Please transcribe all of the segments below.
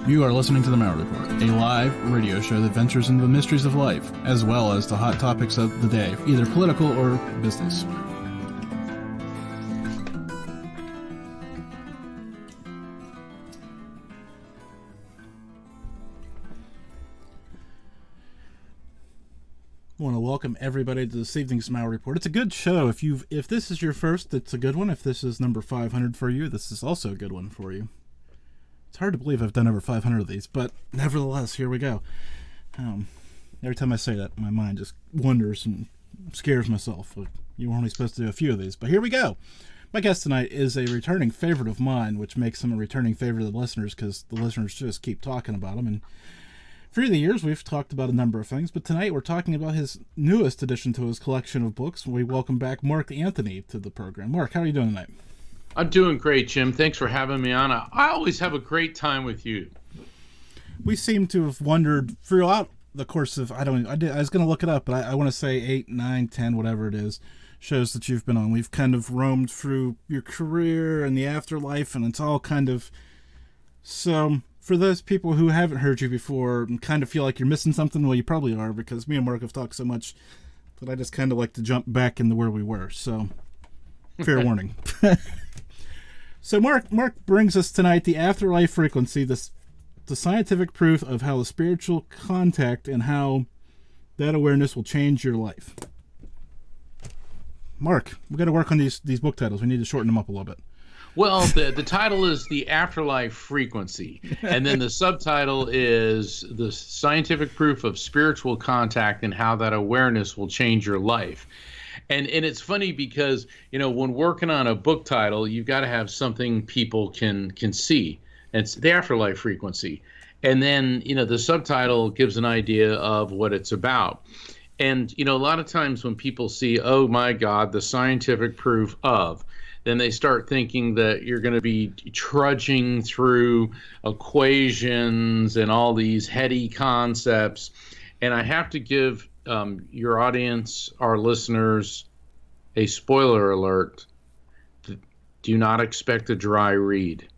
You are listening to The Mauer Report, a live radio show that ventures into the mysteries of life, as well as the hot topics of the day, either political or business. I want to welcome everybody to this evening's Mauer Report. It's a good show. If this is your first, it's a good one. If this is number 500 for you, this is also a good one for you. It's hard to believe I've done over 500 of these, but nevertheless, here we go. Every time I say that, my mind just wonders and scares myself. Like, you were only supposed to do a few of these, but here we go. My guest tonight is a returning favorite of mine, which makes him a returning favorite of the listeners because the listeners just keep talking about him. And through the years, we've talked about a number of things, but tonight we're talking about his newest addition to his collection of books. We welcome back Mark Anthony to the program. Mark, how are you doing tonight? I'm doing great, Jim. Thanks for having me on. I always have a great time with you. We seem to have wandered throughout the course of, I was going to look it up, but I want to say 8, 9, 10, whatever it is, shows that you've been on. We've kind of roamed through your career and the afterlife, and it's all kind of, so for those people who haven't heard you before and kind of feel like you're missing something, well, you probably are, because me and Mark have talked so much that I just kind of like to jump back into where we were, so fair warning. So Mark brings us tonight the Afterlife Frequency, the scientific proof of how the spiritual contact and how that awareness will change your life. Mark, we got to work on these book titles. We need to shorten them up a little bit. Well, the title is The Afterlife Frequency, and then the subtitle is The Scientific Proof of Spiritual Contact and How That Awareness Will Change Your Life. And it's funny because, you know, when working on a book title, you've got to have something people can see. And it's The Afterlife Frequency. And then, you know, the subtitle gives an idea of what it's about. And, you know, a lot of times when people see, oh, my God, the scientific proof of, then they start thinking that you're going to be trudging through equations and all these heady concepts. And I have to give your audience, our listeners, a spoiler alert. Do not expect a dry read.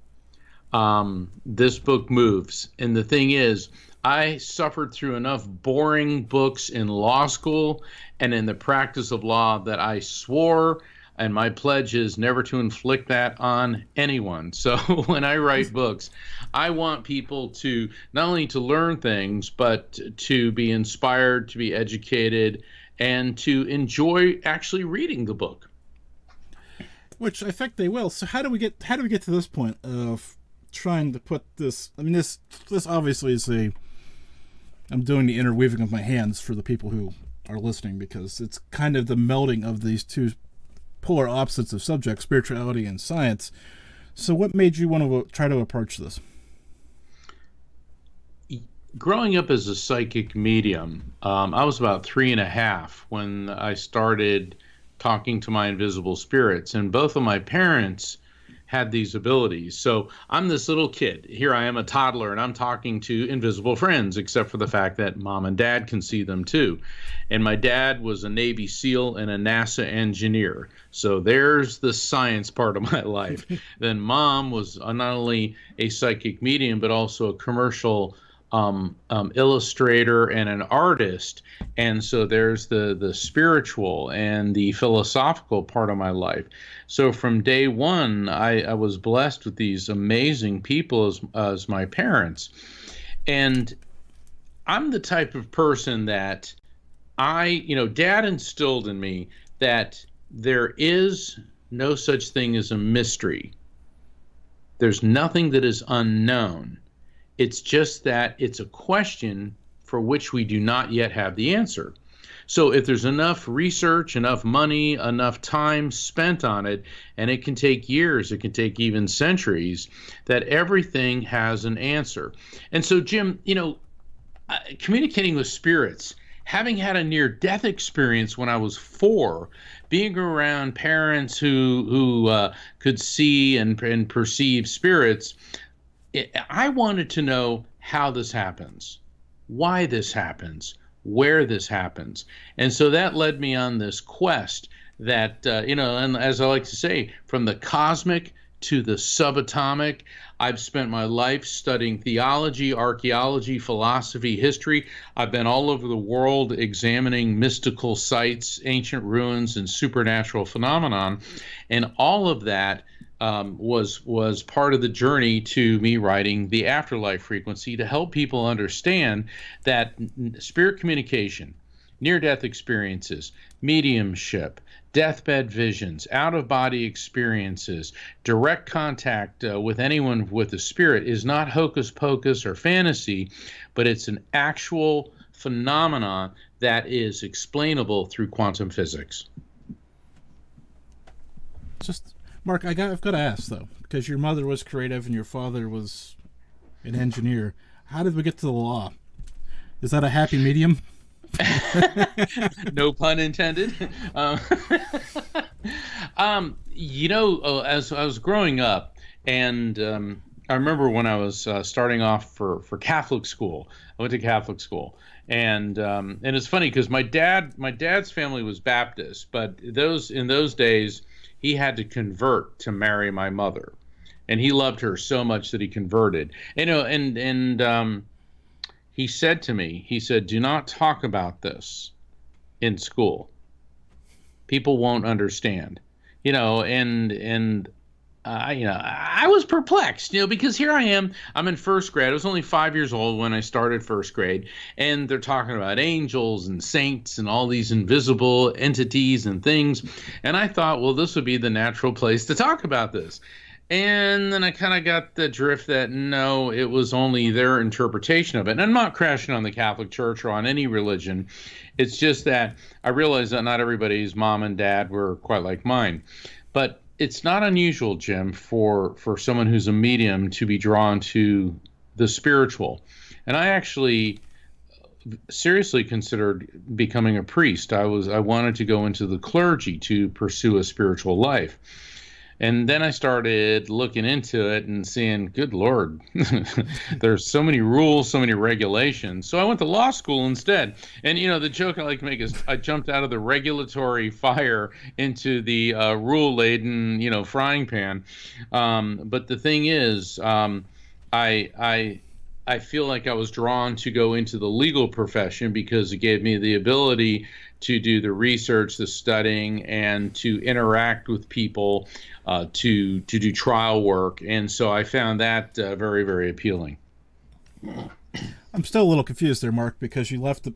This book moves. And the thing is, I suffered through enough boring books in law school and in the practice of law that I swore, and my pledge is never to inflict that on anyone. So when I write books, I want people to not only to learn things, but to be inspired, to be educated, and to enjoy actually reading the book. Which I think they will. So how do we get to this point of trying to put this? I mean, this obviously is I'm doing the interweaving of my hands for the people who are listening, because it's kind of the melding of these two polar opposites of subjects, spirituality and science. So what made you want to try to approach this? Growing up as a psychic medium, I was about 3.5 when I started talking to my invisible spirits, and both of my parents had these abilities. So I'm this little kid. Here I am, a toddler, and I'm talking to invisible friends, except for the fact that mom and dad can see them too. And my dad was a Navy SEAL and a NASA engineer. So there's the science part of my life. Then mom was not only a psychic medium, but also a commercial illustrator and an artist. And so there's the spiritual and the philosophical part of my life. So from day one, I was blessed with these amazing people as my parents. And I'm the type of person that Dad instilled in me that there is no such thing as a mystery. There's nothing that is unknown. It's just that it's a question for which we do not yet have the answer. So if there's enough research, enough money, enough time spent on it, and it can take years, it can take even centuries, that everything has an answer. And so, Jim, communicating with spirits, having had a near-death experience when I was 4, being around parents who could see and perceive spirits, I wanted to know how this happens, why this happens, where this happens. And so that led me on this quest that, and as I like to say, from the cosmic to the subatomic. I've spent my life studying theology, archaeology, philosophy, history. I've been all over the world examining mystical sites, ancient ruins, and supernatural phenomenon. And all of that was part of the journey to me writing the Afterlife Frequency, to help people understand that spirit communication, near-death experiences, mediumship, deathbed visions, out-of-body experiences, direct contact with anyone with a spirit is not hocus pocus or fantasy, but it's an actual phenomenon that is explainable through quantum physics. Just, Mark, I've got to ask, though, because your mother was creative and your father was an engineer. How did we get to the law? Is that a happy medium? No pun intended. As I was growing up, and I remember when I was starting off for Catholic school. I went to Catholic school, and it's funny because my dad's family was Baptist, but in those days he had to convert to marry my mother, and he loved her so much that he converted. He said to me, do not talk about this in school. People won't understand, I was perplexed, because here I am, I'm in first grade. I was only 5 years old when I started first grade, and they're talking about angels and saints and all these invisible entities and things. And I thought, well, this would be the natural place to talk about this. And then I kind of got the drift that no, it was only their interpretation of it. And I'm not crashing on the Catholic Church or on any religion. It's just that I realized that not everybody's mom and dad were quite like mine. But it's not unusual, Jim, for someone who's a medium to be drawn to the spiritual. And I actually seriously considered becoming a priest. I wanted to go into the clergy to pursue a spiritual life. And then I started looking into it and seeing, good Lord, there's so many rules, so many regulations. So I went to law school instead. And, the joke I like to make is I jumped out of the regulatory fire into the rule-laden, frying pan. But the thing is, I feel like I was drawn to go into the legal profession because it gave me the ability to do the research, the studying, and to interact with people, to do trial work. And so I found that very, very appealing. I'm still a little confused there, Mark, because you left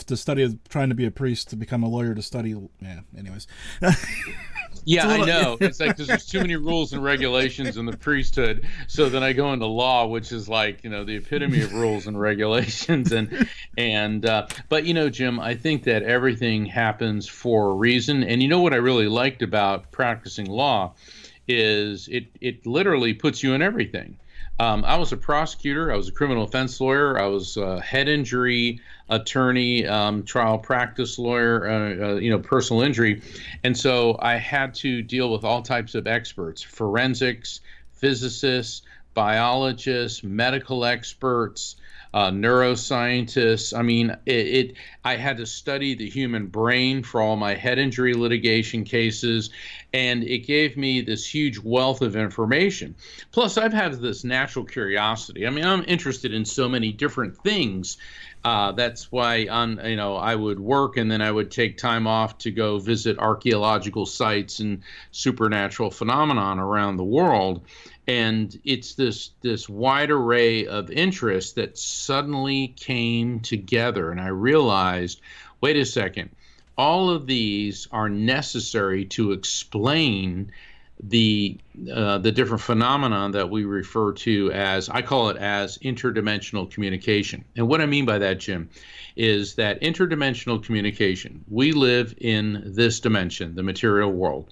the study of trying to be a priest to become a lawyer to study. Yeah. Anyways. Yeah, I know. It's like because there's too many rules and regulations in the priesthood. So then I go into law, which is like the epitome of rules and regulations. But Jim, I think that everything happens for a reason. And what I really liked about practicing law is it literally puts you in everything. I was a prosecutor. I was a criminal offense lawyer. I was a head injury attorney, trial practice lawyer, personal injury. And so I had to deal with all types of experts, forensics, physicists, biologists, medical experts, neuroscientists. I mean, I had to study the human brain for all my head injury litigation cases, and it gave me this huge wealth of information. Plus, I've had this natural curiosity. I mean, I'm interested in so many different things. That's why I would work and then I would take time off to go visit archaeological sites and supernatural phenomenon around the world. And it's this wide array of interests that suddenly came together. And I realized, wait a second, all of these are necessary to explain the different phenomena that we refer to as, I call it as interdimensional communication. And what I mean by that, Jim, is that interdimensional communication, we live in this dimension, the material world.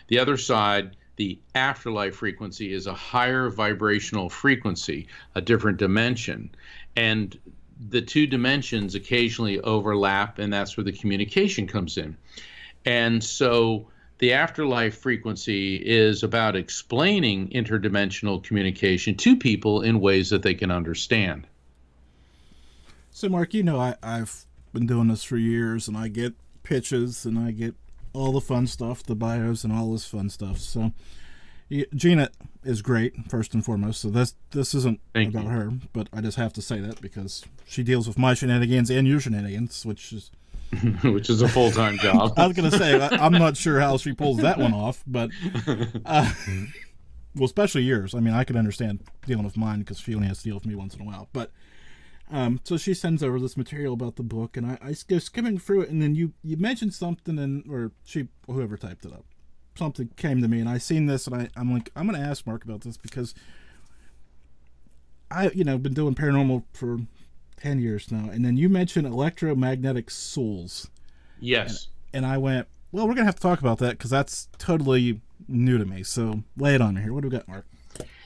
The other side, the afterlife frequency, is a higher vibrational frequency, a different dimension. And the two dimensions occasionally overlap, and that's where the communication comes in. And so the afterlife frequency is about explaining interdimensional communication to people in ways that they can understand. So, Mark, I've been doing this for years, and I get pitches, and I get all the fun stuff, the bios, and all this fun stuff. So, Gina is great, first and foremost. So this isn't Thank about you. her, but I just have to say that because she deals with my shenanigans and your shenanigans, which is Which is a full-time job. I was gonna say I'm not sure how she pulls that one off, but well, especially yours. I mean, I could understand dealing with mine because she only has to deal with me once in a while. But so she sends over this material about the book, and I go skimming through it, and then you mentioned something, or whoever typed it up, something came to me, and I seen this, and I'm like, I'm gonna ask Mark about this because I been doing paranormal for 10 years now, and then you mentioned electromagnetic souls. Yes. And I went, well, we're going to have to talk about that because that's totally new to me. So lay it on me here. What do we got, Mark?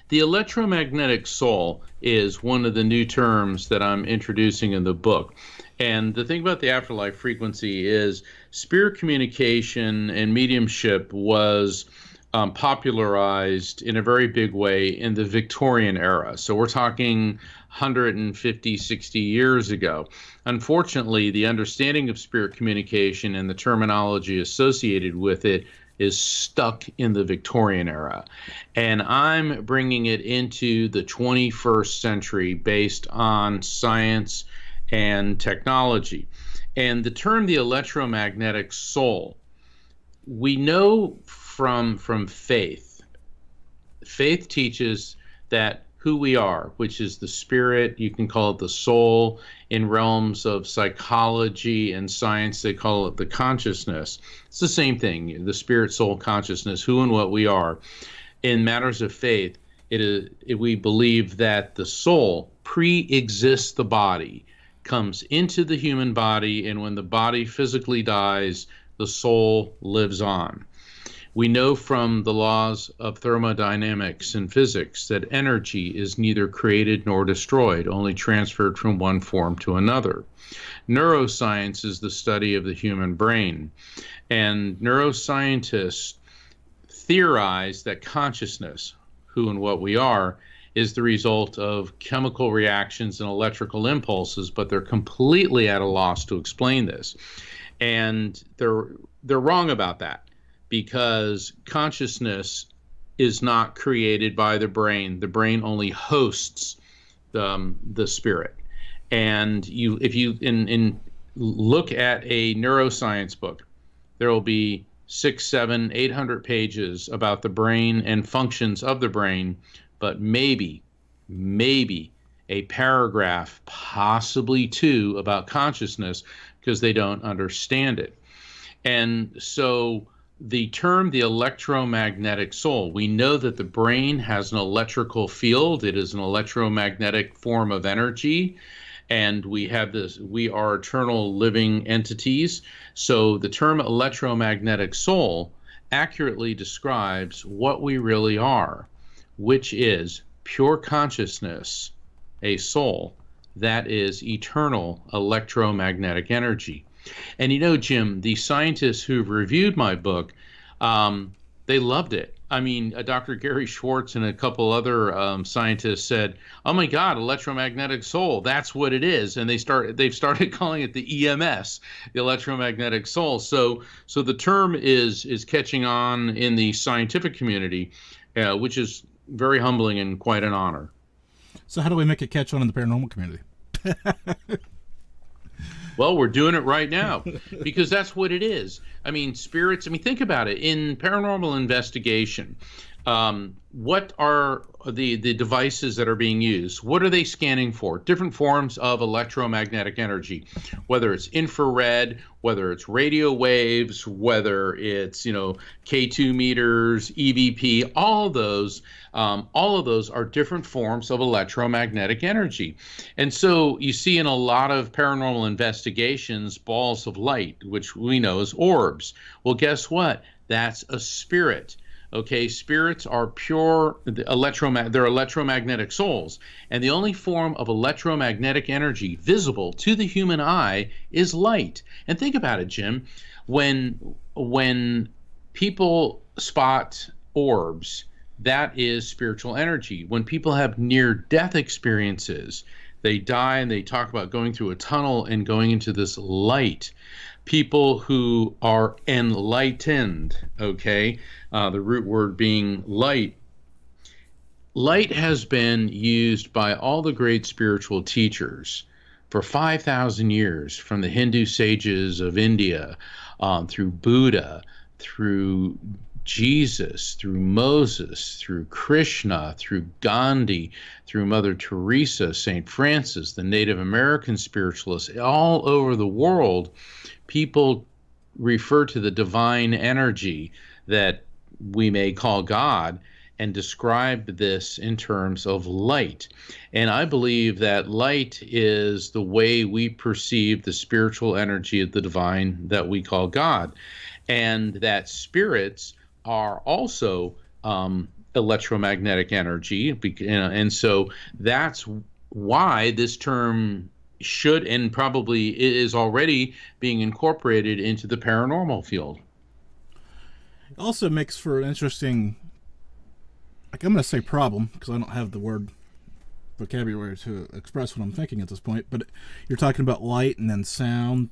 The electromagnetic soul is one of the new terms that I'm introducing in the book. And the thing about the afterlife frequency is spirit communication and mediumship was popularized in a very big way in the Victorian era. So we're talking 150, 60 years ago. Unfortunately, the understanding of spirit communication and the terminology associated with it is stuck in the Victorian era. And I'm bringing it into the 21st century based on science and technology. And the term the electromagnetic soul, we know from faith. Faith teaches that who we are, which is the spirit, you can call it the soul. In realms of psychology and science, they call it the consciousness. It's the same thing, the spirit, soul, consciousness, who and what we are. In matters of faith, we believe that the soul pre-exists the body, comes into the human body, and when the body physically dies, the soul lives on. We know from the laws of thermodynamics and physics that energy is neither created nor destroyed, only transferred from one form to another. Neuroscience is the study of the human brain, and neuroscientists theorize that consciousness, who and what we are, is the result of chemical reactions and electrical impulses, but they're completely at a loss to explain this. And they're wrong about that, because consciousness is not created by the brain. The brain only hosts the spirit. And if you look at a neuroscience book, there will be 600, 700, 800 pages about the brain and functions of the brain, but maybe a paragraph, possibly two, about consciousness, because they don't understand it. And so the term the electromagnetic soul, we know that the brain has an electrical field. It is an electromagnetic form of energy. And we are eternal living entities. So the term electromagnetic soul accurately describes what we really are, which is pure consciousness, a soul that is eternal electromagnetic energy. And Jim, the scientists who've reviewed my book, they loved it. I mean, Dr. Gary Schwartz and a couple other scientists said, "Oh my God, electromagnetic soul, that's what it is." And they've started calling it the EMS, the electromagnetic soul. So the term is catching on in the scientific community, which is very humbling and quite an honor. So how do we make it catch on in the paranormal community? Well, we're doing it right now because that's what it is. I mean, spirits, think about it. In paranormal investigation, what are the devices that are being used? What are they scanning for? Different forms of electromagnetic energy, whether it's infrared, whether it's radio waves, whether it's, K2 meters, EVP, all of those are different forms of electromagnetic energy. And so you see in a lot of paranormal investigations, balls of light, which we know as orbs. Well, guess what? That's a spirit. Okay, spirits are pure they're electromagnetic souls, and the only form of electromagnetic energy visible to the human eye is light. And think about it, Jim, when people spot orbs, that is spiritual energy. When people have near-death experiences, They die and they talk about going through a tunnel and going into this light. People who are enlightened, okay, the root word being light. Light has been used by all the great spiritual teachers for 5,000 years, from the Hindu sages of India, through Buddha, through Jesus, through Moses, through Krishna, through Gandhi, through Mother Teresa, St. Francis, the Native American spiritualists, all over the world. People refer to the divine energy that we may call God and describe this in terms of light. And I believe that light is the way we perceive the spiritual energy of the divine that we call God, and that spirits are also electromagnetic energy. And so that's why this term should and probably is already being incorporated into the paranormal field. It also makes for an interesting, like, I'm going to say problem, because I don't have the word vocabulary to express what I'm thinking at this point, but you're talking about light and then sound,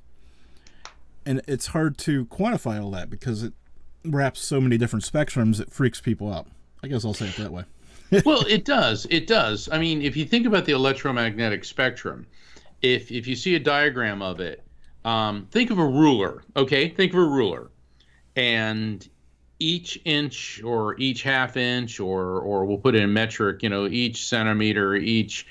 and it's hard to quantify all that because it wraps so many different spectrums, it freaks people out. I guess I'll say it that way. Well, it does. It does. I mean, if you think about the electromagnetic spectrum, if you see a diagram of it, think of a ruler, okay? Think of a ruler. And each inch or each half inch, or we'll put it in metric, each centimeter, each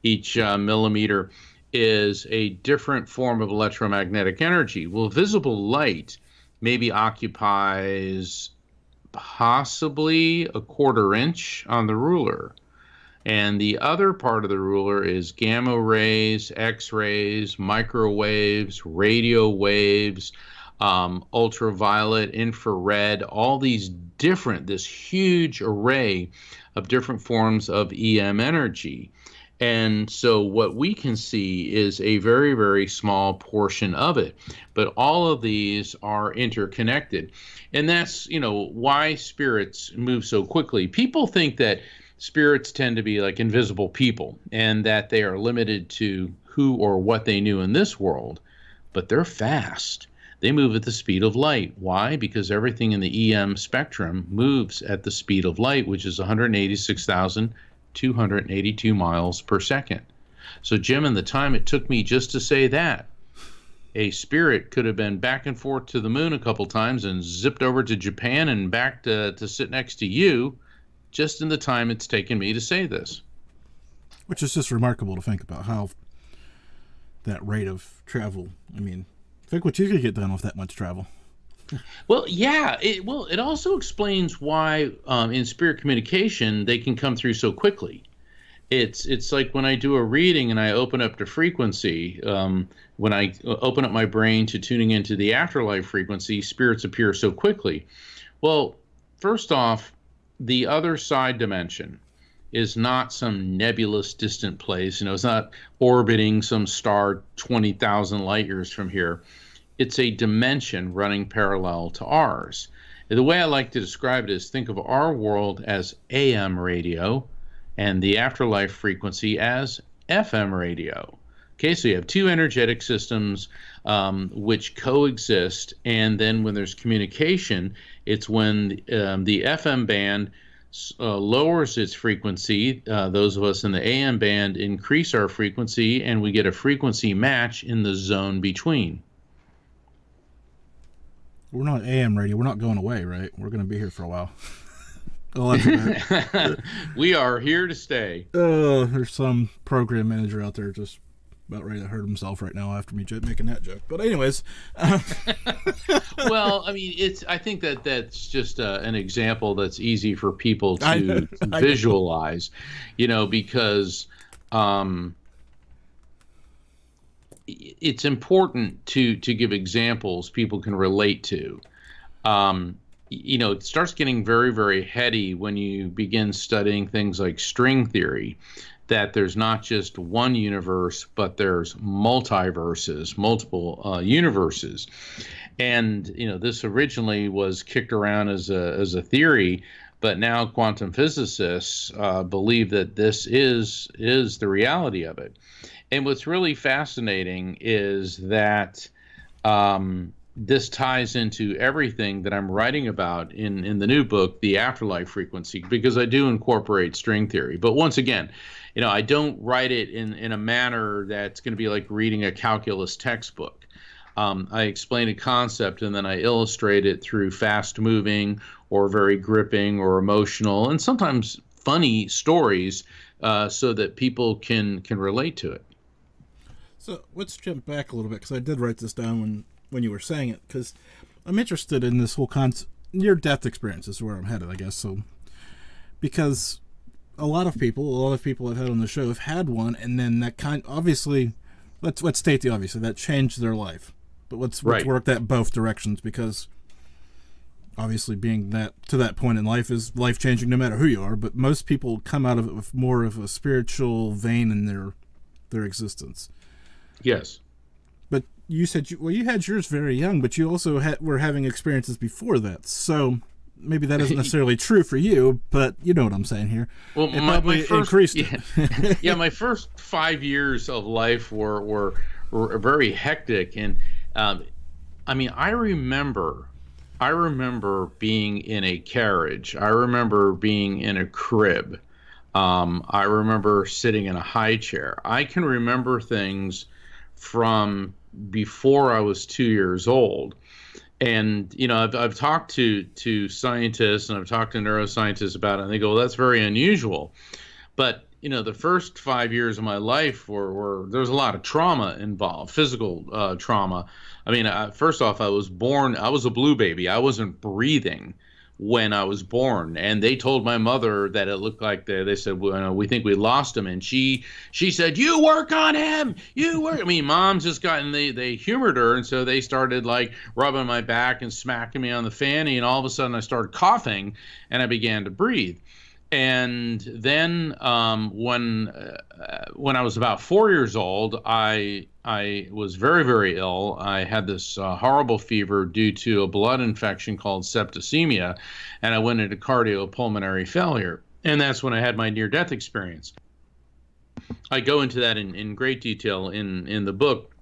millimeter is a different form of electromagnetic energy. Well, visible light maybe occupies possibly a quarter inch on the ruler. And the other part of the ruler is gamma rays, X-rays, microwaves, radio waves, ultraviolet, infrared, all these different, this huge array of different forms of EM energy. And so what we can see is a very, very small portion of it. But all of these are interconnected. And that's, why spirits move so quickly. People think that spirits tend to be like invisible people and that they are limited to who or what they knew in this world. But they're fast. They move at the speed of light. Why? Because everything in the EM spectrum moves at the speed of light, which is 186,282 miles per second. So, Jim, in the time it took me just to say that, a spirit could have been back and forth to the moon a couple times and zipped over to Japan and back to sit next to you, just in the time it's taken me to say this. Which is just remarkable to think about, how that rate of travel, I mean, think what you could get done with that much travel. Well, yeah. It also explains why in spirit communication they can come through so quickly. It's like when I do a reading and I open up to frequency, when I open up my brain to tuning into the afterlife frequency, spirits appear so quickly. Well, first off, the other side dimension is not some nebulous distant place. It's not orbiting some star 20,000 light years from here. It's a dimension running parallel to ours. The way I like to describe it is, think of our world as AM radio and the afterlife frequency as FM radio. Okay, so you have two energetic systems which coexist, and then when there's communication, it's when the FM band lowers its frequency. Those of us in the AM band increase our frequency, and we get a frequency match in the zone between. We're not AM radio. We're not going away, right? We're going to be here for a while. Oh, that's We are here to stay. There's some program manager out there just about ready to hurt himself right now after me making that joke. But anyways. Well, I mean, I think that's just an example that's easy for people to visualize, because it's important to give examples people can relate to. It starts getting very, very heady when you begin studying things like string theory, that there's not just one universe, but there's multiverses, multiple universes. And, this originally was kicked around as a theory But now quantum physicists believe that this is the reality of it. And what's really fascinating is that this ties into everything that I'm writing about in the new book, The Afterlife Frequency, because I do incorporate string theory. But once again, I don't write it in a manner that's going to be like reading a calculus textbook. I explain a concept and then I illustrate it through fast moving or very gripping or emotional and sometimes funny stories so that people can relate to it. So let's jump back a little bit, because I did write this down when you were saying it, because I'm interested in this whole concept. Near death experience is where I'm headed, I guess. So, because a lot of people I've had on the show have had one, and then that obviously, let's state the obvious, that changed their life. But let's work that both directions, because obviously being to that point in life is life changing no matter who you are. But most people come out of it with more of a spiritual vein in their existence. Yes. But you said you had yours very young, but you also were having experiences before that. So maybe that isn't necessarily true for you, but you know what I'm saying here. Well, it probably increased. Yeah, my first 5 years of life were very hectic, and I remember being in a carriage. I remember being in a crib. I remember sitting in a high chair. I can remember things from before I was 2 years old. And, I've talked to scientists and I've talked to neuroscientists about it, and they go, well, that's very unusual. But, the first 5 years of my life were there was a lot of trauma involved, physical trauma. First off, I was a blue baby. I wasn't breathing when I was born, and they told my mother that it looked like they said, well, we think we lost him, and she said, you work on him, you work. Mom's just gotten, they humored her, and so they started like rubbing my back and smacking me on the fanny, and all of a sudden I started coughing and I began to breathe. And then when I was about 4 years old, I was very, very ill. I had this horrible fever due to a blood infection called septicemia, and I went into cardiopulmonary failure. And that's when I had my near-death experience. I go into that in great detail in the book.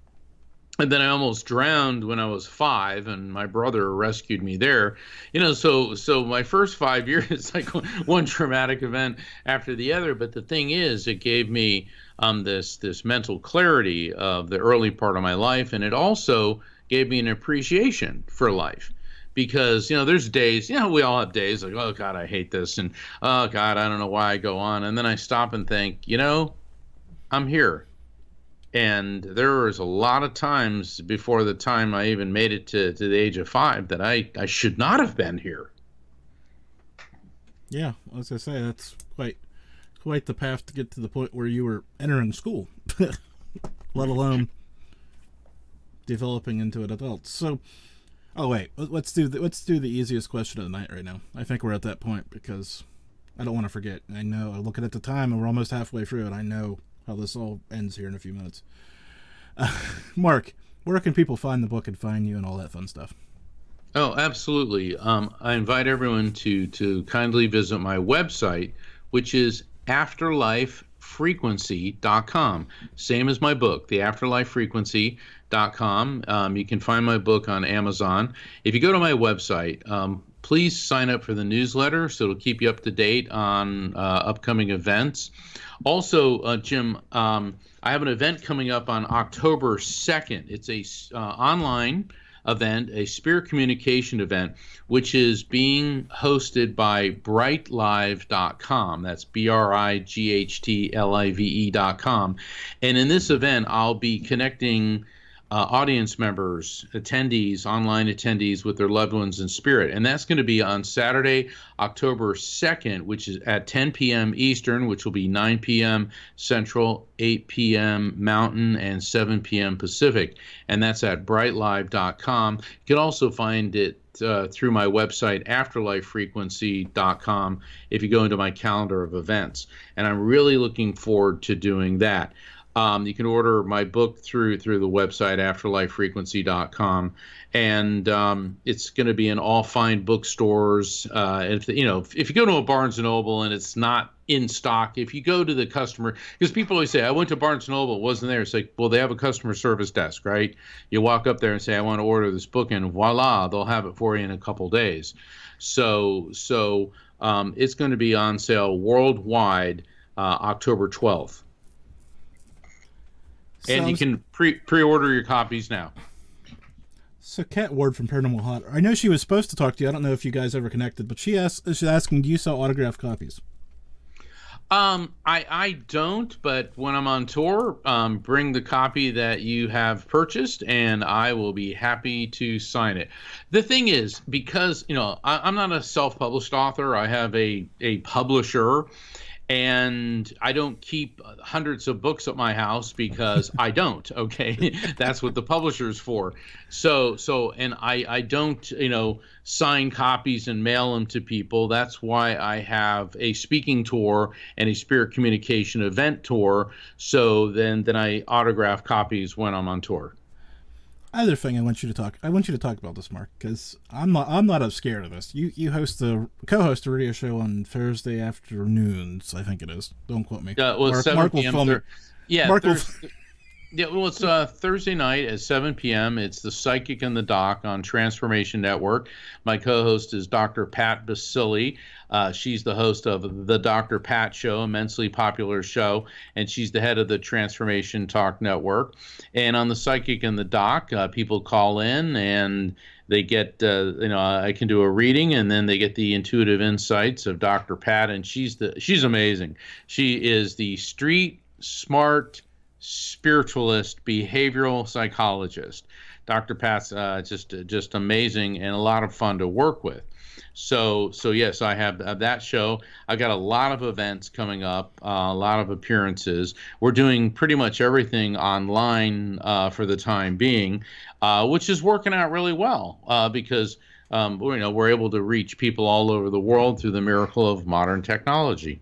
And then I almost drowned when I was 5, and my brother rescued me there. So my first 5 years, like one traumatic event after the other. But the thing is, it gave me this mental clarity of the early part of my life, and it also gave me an appreciation for life. Because, there's days, we all have days like, oh, God, I hate this. And, oh, God, I don't know why I go on. And then I stop and think, I'm here. And there was a lot of times before the time I even made it to the age of 5 that I should not have been here. Yeah, as I say, that's quite the path to get to the point where you were entering school, let alone developing into an adult. So, let's do the easiest question of the night right now. I think we're at that point because I don't want to forget. I know, I'm looking at the time and we're almost halfway through, and I know how this all ends here in a few minutes. Mark, where can people find the book and find you and all that fun stuff? Oh, absolutely. I invite everyone to kindly visit my website, which is afterlifefrequency.com. Same as my book, the afterlifefrequency.com. You can find my book on Amazon. If you go to my website, please sign up for the newsletter so it'll keep you up to date on upcoming events. Also, Jim, I have an event coming up on October 2nd. It's a online event, a spirit communication event, which is being hosted by brightlive.com. That's BRIGHTLIVE.com. And in this event, I'll be connecting audience members, attendees, online attendees with their loved ones in spirit. And that's going to be on Saturday, October 2nd, which is at 10 p.m. Eastern, which will be 9 p.m. Central, 8 p.m. Mountain, and 7 p.m. Pacific. And that's at brightlive.com. You can also find it through my website, afterlifefrequency.com, if you go into my calendar of events. And I'm really looking forward to doing that. You can order my book through the website afterlifefrequency.com, and it's going to be in all fine bookstores. If you go to a Barnes and Noble and it's not in stock, if you go to the customer, because people always say, I went to Barnes and Noble, it wasn't there. It's like, well, they have a customer service desk, right? You walk up there and say, I want to order this book, and voila, they'll have it for you in a couple days. So it's going to be on sale worldwide October 12th. And you can pre-order your copies now. So Kat Ward from Paranormal Hot, I know she was supposed to talk to you. I don't know if you guys ever connected, but she's asking, do you sell autographed copies? I don't, but when I'm on tour, bring the copy that you have purchased, and I will be happy to sign it. The thing is, because I'm not a self-published author, I have a publisher. And I don't keep hundreds of books at my house because I don't. Okay, that's what the publisher's for. And I don't, sign copies and mail them to people. That's why I have a speaking tour and a spirit communication event tour. So then I autograph copies when I'm on tour. Other thing I want you to talk about this, Mark, because I'm not scared of this. You co-host a radio show on Thursday afternoons, I think it is. Don't quote me. Well, 7 Mark will p.m. film it. Yeah, Mark will yeah. Well, it's Thursday night at 7 p.m. It's the Psychic and the Doc on Transformation Network. My co-host is Dr. Pat Basili. She's the host of the Dr. Pat Show, immensely popular show, and she's the head of the Transformation Talk Network. And on the Psychic and the Doc, people call in and they get, I can do a reading, and then they get the intuitive insights of Dr. Pat, and she's amazing. She is the street smart spiritualist, behavioral psychologist. Dr. Pat's just amazing and a lot of fun to work with. So yes, I have that show. I got a lot of events coming up, a lot of appearances. We're doing pretty much everything online for the time being, which is working out really well because we're able to reach people all over the world through the miracle of modern technology.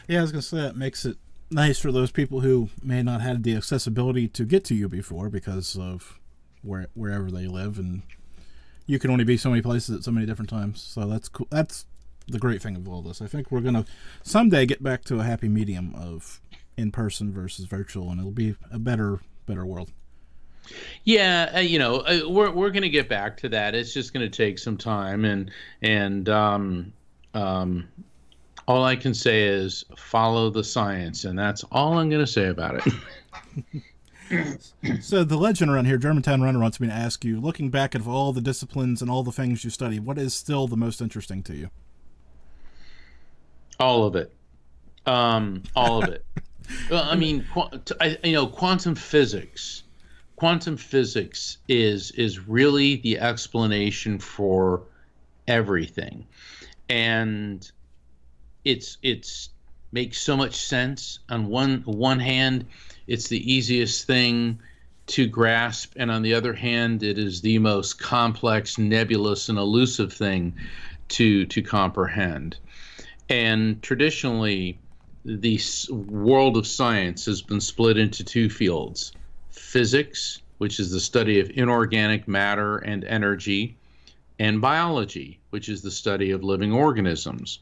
Yeah, I was gonna say that makes it nice for those people who may not have the accessibility to get to you before because of wherever they live, and you can only be so many places at so many different times. So that's cool. That's the great thing of all this. I think we're gonna someday get back to a happy medium of in person versus virtual, and it'll be a better world. Yeah, we're gonna get back to that. It's just gonna take some time, and all I can say is follow the science, and that's all I'm going to say about it. So the legend around here, Germantown Runner, wants me to ask you, looking back at all the disciplines and all the things you study, what is still the most interesting to you? All of it. All of it. Well, I mean, quantum physics. Quantum physics is really the explanation for everything. And it's makes so much sense. On one hand, it's the easiest thing to grasp, and on the other hand, it is the most complex, nebulous, and elusive thing to comprehend. And traditionally, the world of science has been split into two fields: physics, which is the study of inorganic matter and energy, and biology, which is the study of living organisms.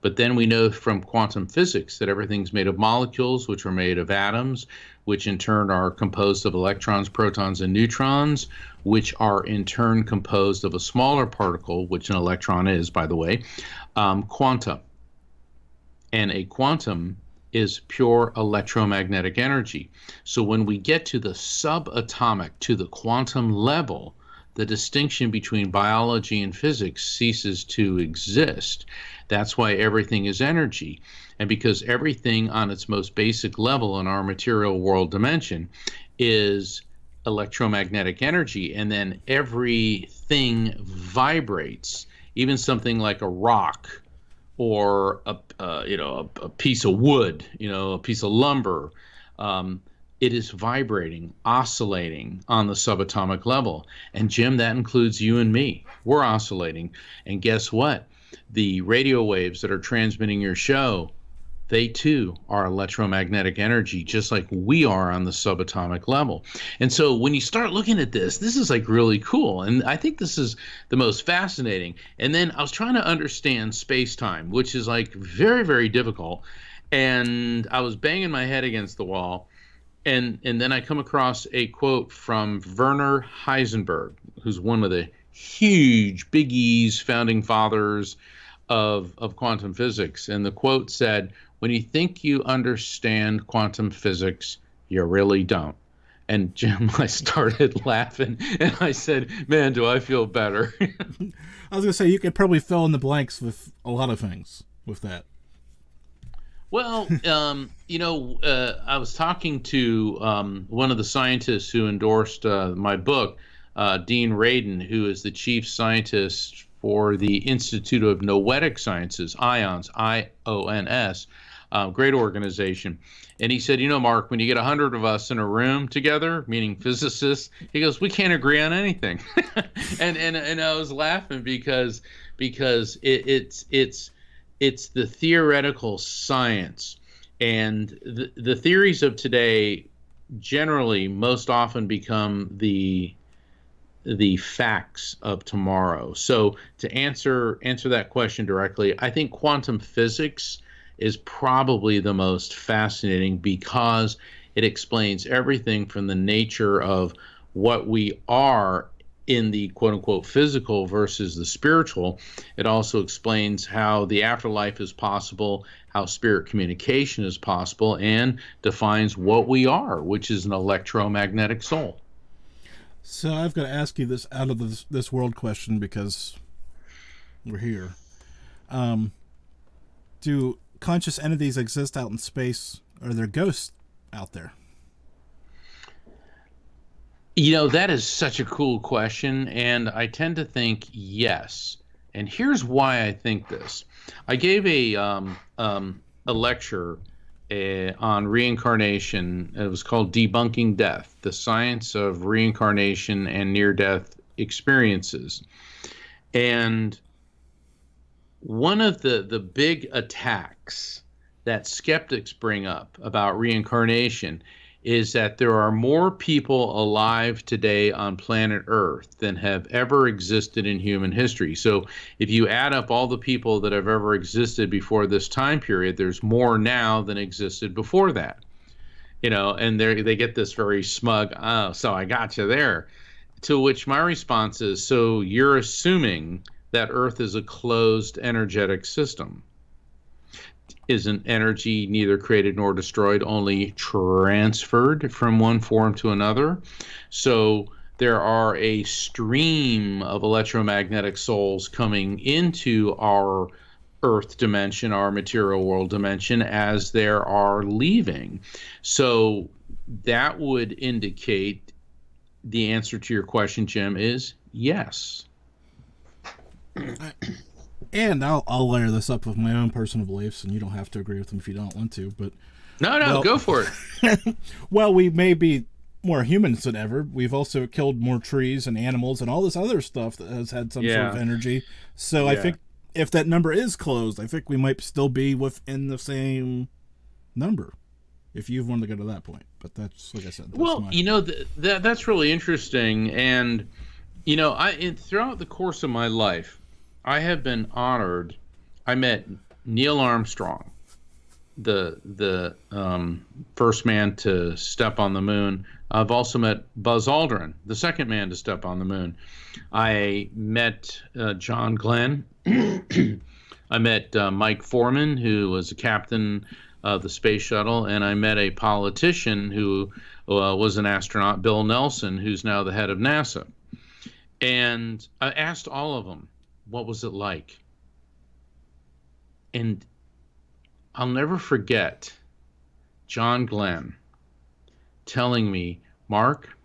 But then we know from quantum physics that everything's made of molecules, which are made of atoms, which in turn are composed of electrons, protons, and neutrons, which are in turn composed of a smaller particle, which an electron is, by the way, quantum. And a quantum is pure electromagnetic energy. So when we get to the subatomic, to the quantum level, the distinction between biology and physics ceases to exist. That's why everything is energy. And because everything on its most basic level in our material world dimension is electromagnetic energy, and then everything vibrates, even something like a rock or a piece of wood, a piece of lumber, it is vibrating, oscillating on the subatomic level. And Jim, that includes you and me. We're oscillating. And guess what? The radio waves that are transmitting your show, they too are electromagnetic energy, just like we are on the subatomic level. And so when you start looking at this is like really cool. And I think this is the most fascinating. And then I was trying to understand space-time, which is like very, very difficult. And I was banging my head against the wall. And then I come across a quote from Werner Heisenberg, who's one of the huge Big E's founding fathers of quantum physics. And the quote said, "When you think you understand quantum physics, you really don't." And Jim, I started laughing and I said, "Man, do I feel better." I was going to say, you could probably fill in the blanks with a lot of things with that. Well, I was talking to one of the scientists who endorsed my book, Dean Radin, who is the chief scientist for the Institute of Noetic Sciences, IONS, IONS, great organization. And he said, Mark, when you get 100 of us in a room together, meaning physicists, he goes, we can't agree on anything. and I was laughing because it's the theoretical science, and the theories of today generally most often become the facts of tomorrow. So to answer that question directly, I think quantum physics is probably the most fascinating because it explains everything from the nature of what we are in the quote-unquote physical versus the spiritual. It also explains how the afterlife is possible, how spirit communication is possible, and defines what we are, which is an electromagnetic soul. So I've got to ask you this out of this world question because we're here. Do conscious entities exist out in space? Are there ghosts out there? That is such a cool question, and I tend to think yes. And here's why I think this. I gave a lecture on reincarnation. It was called Debunking Death, the Science of Reincarnation and Near-Death Experiences. And one of the big attacks that skeptics bring up about reincarnation is that there are more people alive today on planet Earth than have ever existed in human history. So if you add up all the people that have ever existed before this time period, there's more now than existed before that. And they get this very smug, "Oh, so I got you there." To which my response is, so you're assuming that Earth is a closed energetic system. Isn't energy neither created nor destroyed, only transferred from one form to another? So there are a stream of electromagnetic souls coming into our Earth dimension, our material world dimension, as there are leaving. So that would indicate the answer to your question, Jim, is yes. And I'll layer this up with my own personal beliefs, and you don't have to agree with them if you don't want to. But no, go for it. Well, we may be more humans than ever. We've also killed more trees and animals and all this other stuff that has had some sort of energy. So I think if that number is closed, I think we might still be within the same number, if you wanted to go to that point. But that's, like I said, that's really interesting. And throughout the course of my life, I have been honored. I met Neil Armstrong, the first man to step on the moon. I've also met Buzz Aldrin, the second man to step on the moon. I met John Glenn. I met Mike Foreman, who was a captain of the space shuttle, and I met a politician who was an astronaut, Bill Nelson, who's now the head of NASA. And I asked all of them, what was it like? And I'll never forget John Glenn telling me, "Mark,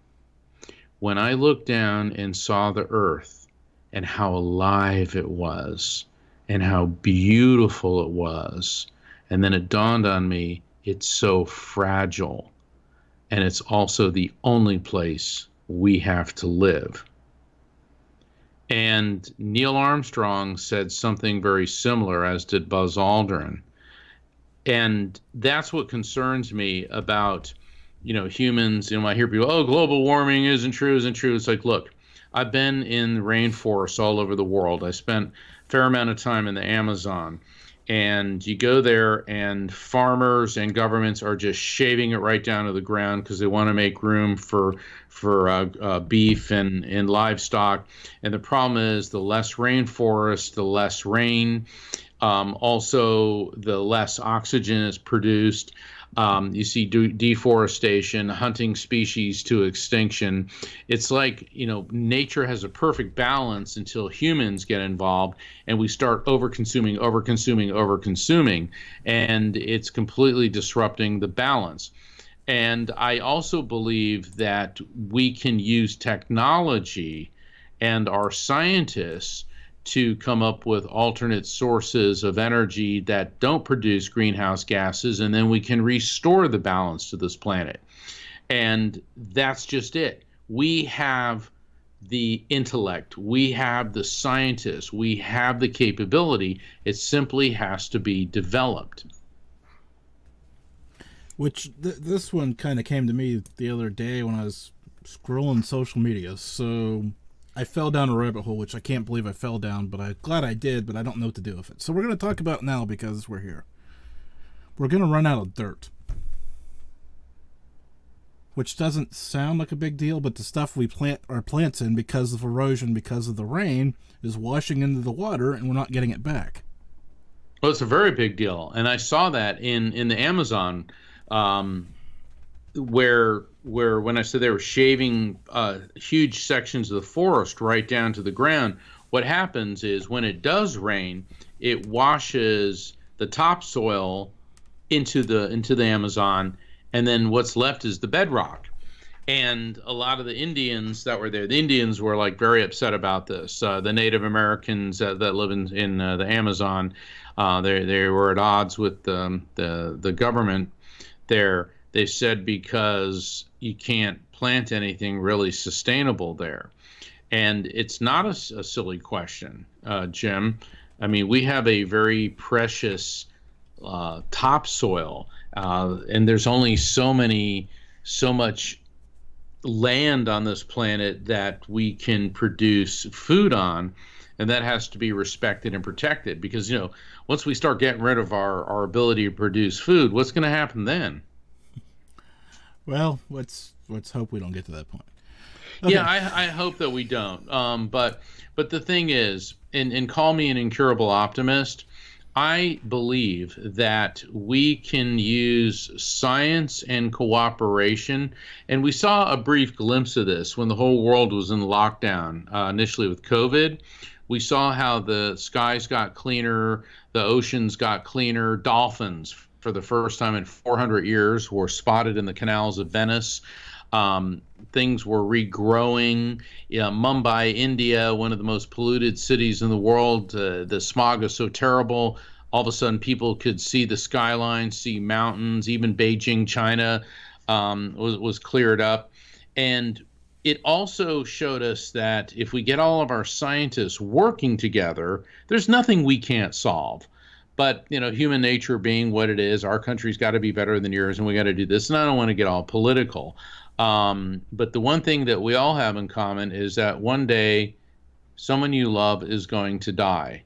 when I looked down and saw the Earth and how alive it was and how beautiful it was, and then it dawned on me, it's so fragile, and it's also the only place we have to live." And Neil Armstrong said something very similar, as did Buzz Aldrin. And that's what concerns me about, humans. I hear people, oh, global warming isn't true, isn't true. It's like, look, I've been in rainforests all over the world. I spent a fair amount of time in the Amazon. And you go there, and farmers and governments are just shaving it right down to the ground because they want to make room for beef and livestock. And the problem is, the less rainforest, the less rain. Also, the less oxygen is produced. You see deforestation, hunting species to extinction. It's like, nature has a perfect balance until humans get involved and we start over-consuming, over-consuming, over-consuming, and it's completely disrupting the balance. And I also believe that we can use technology and our scientists to come up with alternate sources of energy that don't produce greenhouse gases, and then we can restore the balance to this planet. And that's just it. We have the intellect, we have the scientists, we have the capability. It simply has to be developed. Which this one kind of came to me the other day when I was scrolling social media. So I fell down a rabbit hole, which I can't believe I fell down, but I'm glad I did, but I don't know what to do with it. So we're going to talk about it now because we're here. We're going to run out of dirt. Which doesn't sound like a big deal, but the stuff we plant our plants in, because of erosion, because of the rain, is washing into the water, and we're not getting it back. Well, it's a very big deal. And I saw that in the Amazon, where when I said they were shaving huge sections of the forest right down to the ground, what happens is when it does rain, it washes the topsoil into the Amazon, and then what's left is the bedrock. And a lot of the Indians that were there, the Indians were like very upset about this. The Native Americans that live in the Amazon, they were at odds with the government there. They said because you can't plant anything really sustainable there. And it's not a silly question, Jim. I mean, we have a very precious topsoil, and there's only so much land on this planet that we can produce food on, and that has to be respected and protected. Because once we start getting rid of our ability to produce food, what's going to happen then? Well, let's hope we don't get to that point. Okay. Yeah, I hope that we don't. But the thing is, and call me an incurable optimist, I believe that we can use science and cooperation. And we saw a brief glimpse of this when the whole world was in lockdown, initially with COVID. We saw how the skies got cleaner, the oceans got cleaner, dolphins for the first time in 400 years were spotted in the canals of Venice. Things were regrowing. Mumbai, India, one of the most polluted cities in the world. The smog is so terrible. All of a sudden, people could see the skyline, see mountains. Even Beijing, China, was cleared up. And it also showed us that if we get all of our scientists working together, there's nothing we can't solve. But, human nature being what it is, our country's got to be better than yours, and we got to do this. And I don't want to get all political. But the one thing that we all have in common is that one day someone you love is going to die.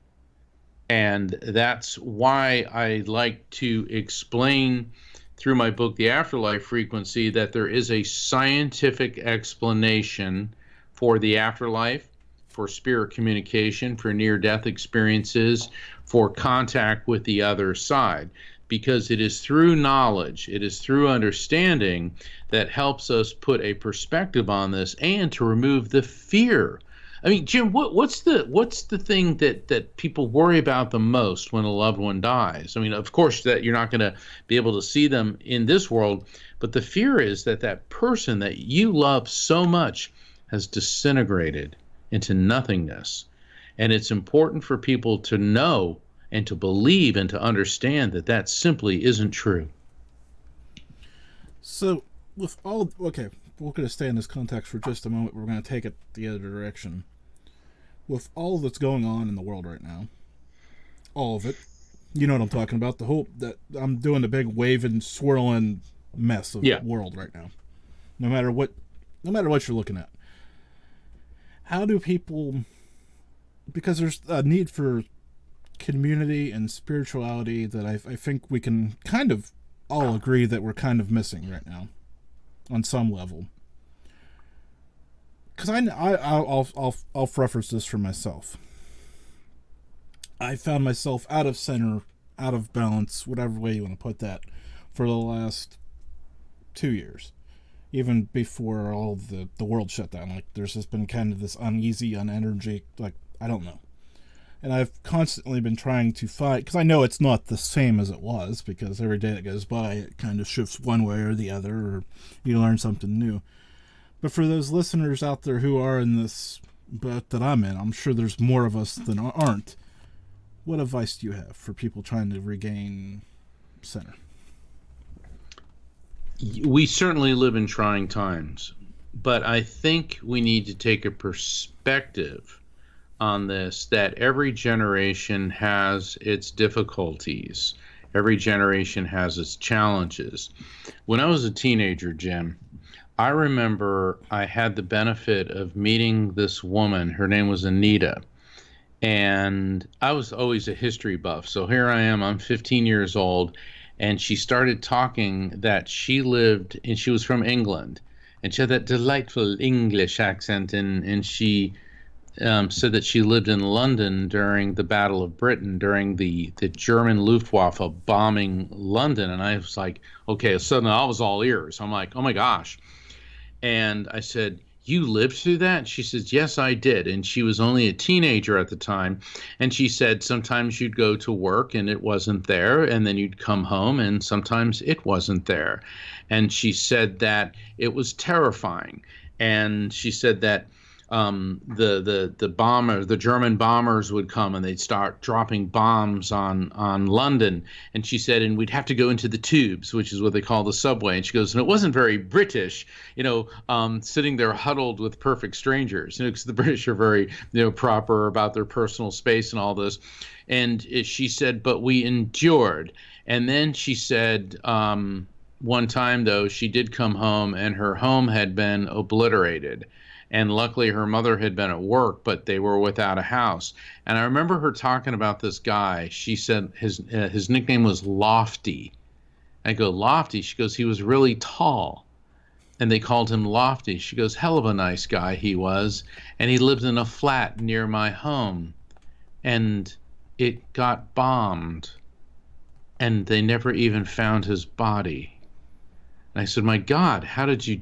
And that's why I like to explain through my book, The Afterlife Frequency, that there is a scientific explanation for the afterlife, for spirit communication, for near-death experiences, for contact with the other side. Because it is through knowledge, it is through understanding that helps us put a perspective on this and to remove the fear. I mean, Jim, what's the thing that people worry about the most when a loved one dies? I mean, of course, that you're not going to be able to see them in this world, but the fear is that that person that you love so much has disintegrated into nothingness. And it's important for people to know and to believe and to understand that that simply isn't true. So, with all... Okay, we're going to stay in this context for just a moment. We're going to take it the other direction. With all that's going on in the world right now, all of it, You know what I'm talking about? The whole that I'm doing a big waving, swirling mess of Yeah. world right now. No matter what you're looking at. How do people? Because there's a need for community and spirituality that I think we can kind of all agree that we're kind of missing right now, on some level. Because I'll preface this for myself. I found myself out of center, out of balance, whatever way you want to put that, for the last 2 years. Even before all the world shut down. Like, there's just been kind of this uneasy, unenergy, like, I don't know. And I've constantly been trying to fight, because I know it's not the same as it was, because every day that goes by, it kind of shifts one way or the other, or you learn something new. But for those listeners out there who are in this boat that I'm in, I'm sure there's more of us than aren't. What advice do you have for people trying to regain center? We certainly live in trying times, but I think we need to take a perspective on this, that every generation has its difficulties. Every generation has its challenges. When I was a teenager, Jim, I remember I had the benefit of meeting this woman. Her name was Anita. And I was always a history buff. So here I am, I'm 15 years old. And she started talking that she lived, and she was from England. And she had that delightful English accent. And she said that she lived in London during the Battle of Britain, during the German Luftwaffe bombing London. And I was like, okay, suddenly I was all ears. I'm like, oh my gosh. And I said, you lived through that? She says, yes, I did. And she was only a teenager at the time. And she said sometimes you'd go to work and it wasn't there. And then you'd come home and sometimes it wasn't there. And she said that it was terrifying. And she said that the German bombers would come and they'd start dropping bombs on London. And she said, and we'd have to go into the tubes, which is what they call the subway. And she goes, and it wasn't very British, sitting there huddled with perfect strangers, because the British are very, proper about their personal space and all this. And she said, but we endured. And then she said, one time though, she did come home and her home had been obliterated. And luckily her mother had been at work, but they were without a house. And I remember her talking about this guy. She said his nickname was Lofty. I go, Lofty? She goes, he was really tall. And they called him Lofty. She goes, hell of a nice guy he was. And he lived in a flat near my home. And it got bombed. And they never even found his body. And I said, my God, how did you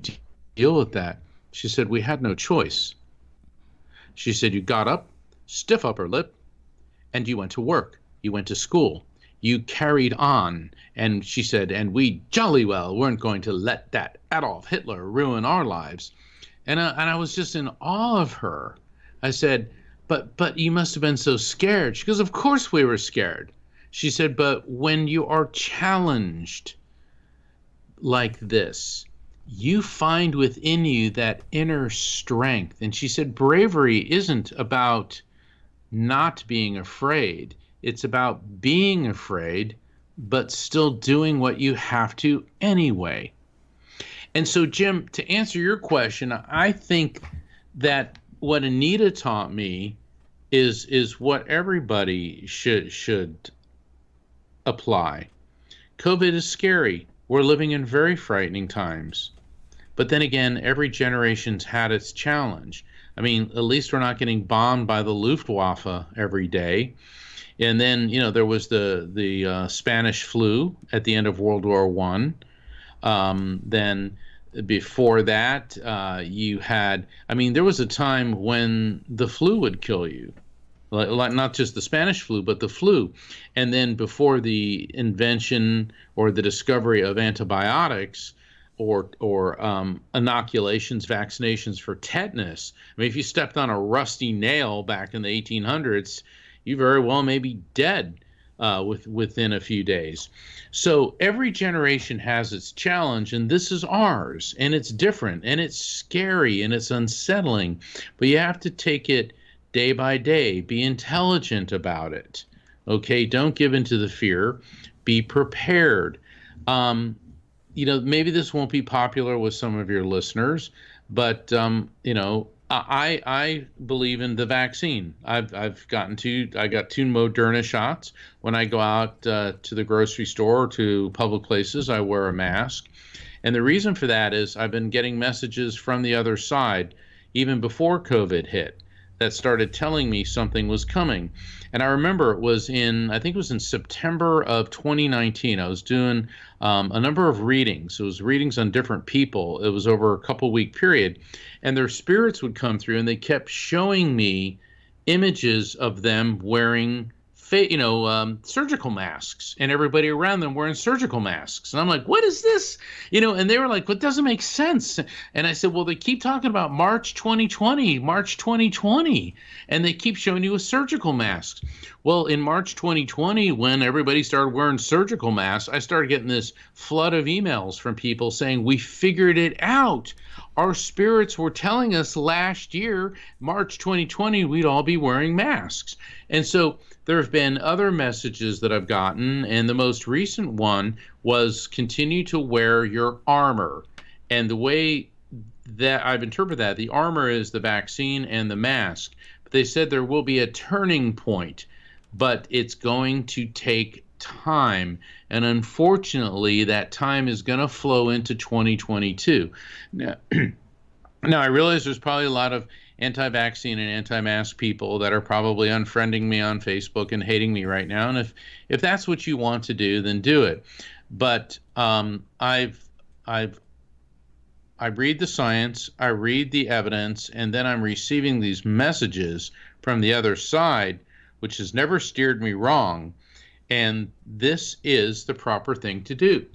deal with that? She said, we had no choice. She said, you got up, stiff upper lip, and you went to work. You went to school. You carried on. And she said, and we jolly well weren't going to let that Adolf Hitler ruin our lives. And I was just in awe of her. I said, but you must have been so scared. She goes, of course we were scared. She said, but when you are challenged like this, you find within you that inner strength. And she said, bravery isn't about not being afraid. It's about being afraid, but still doing what you have to anyway. And so, Jim, to answer your question, I think that what Anita taught me is what everybody should apply. COVID is scary. We're living in very frightening times. But then again, every generation's had its challenge. I mean, at least we're not getting bombed by the Luftwaffe every day. And then, there was the Spanish flu at the end of World War I. Then before that, you had, there was a time when the flu would kill you. Like not just the Spanish flu, but the flu. And then before the invention or the discovery of antibiotics or inoculations, vaccinations for tetanus, if you stepped on a rusty nail back in the 1800s, you very well may be dead within a few days. So every generation has its challenge, and this is ours, and it's different, and it's scary, and it's unsettling. But you have to take it day by day, be intelligent about it, Okay, don't give into the fear. Be prepared. Um, maybe this won't be popular with some of your listeners, but I believe in the vaccine. I got two Moderna shots. When I go out to the grocery store or to public places, I wear a mask. And the reason for that is I've been getting messages from the other side, even before COVID hit, that started telling me something was coming. And I remember I think it was in September of 2019. I was doing a number of readings. It was readings on different people. It was over a couple-week period. And their spirits would come through, and they kept showing me images of them wearing surgical masks, and everybody around them wearing surgical masks. And I'm like, what is this? And they were like, what doesn't make sense? And I said, well, they keep talking about March 2020. And they keep showing you a surgical mask. Well, in March 2020, when everybody started wearing surgical masks, I started getting this flood of emails from people saying, we figured it out. Our spirits were telling us last year, March 2020, we'd all be wearing masks. And so there have been other messages that I've gotten, and the most recent one was continue to wear your armor. And the way that I've interpreted that, the armor is the vaccine and the mask. But they said there will be a turning point, but it's going to take time. And unfortunately, that time is going to flow into 2022. Now, I realize there's probably a lot of anti-vaccine and anti-mask people that are probably unfriending me on Facebook and hating me right now. And if that's what you want to do, then do it. But I read the science, I read the evidence, and then I'm receiving these messages from the other side, which has never steered me wrong. And this is the proper thing to do.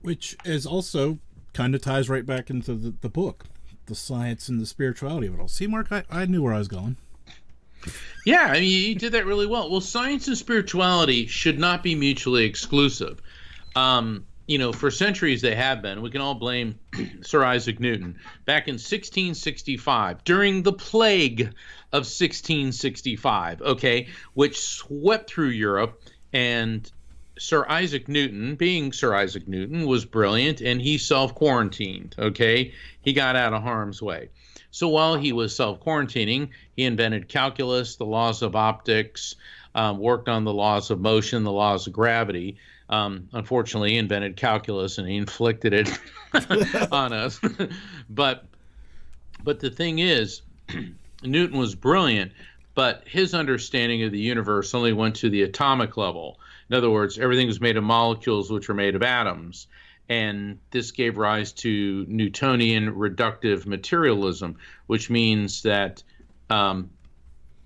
Which is also kind of ties right back into the book, the science and the spirituality of it all. See, Mark, I knew where I was going. Yeah, I mean, you did that really well. Well, science and spirituality should not be mutually exclusive. For centuries they have been. We can all blame Sir Isaac Newton. Back in 1665, during the plague of 1665, okay, which swept through Europe, and Sir Isaac Newton, being Sir Isaac Newton, was brilliant, and he self-quarantined, okay? He got out of harm's way. So while he was self-quarantining, he invented calculus, the laws of optics, worked on the laws of motion, the laws of gravity. Unfortunately, he invented calculus, and he inflicted it on us. But the thing is, Newton was brilliant, but his understanding of the universe only went to the atomic level. In other words, everything was made of molecules which are made of atoms. And this gave rise to Newtonian reductive materialism, which means that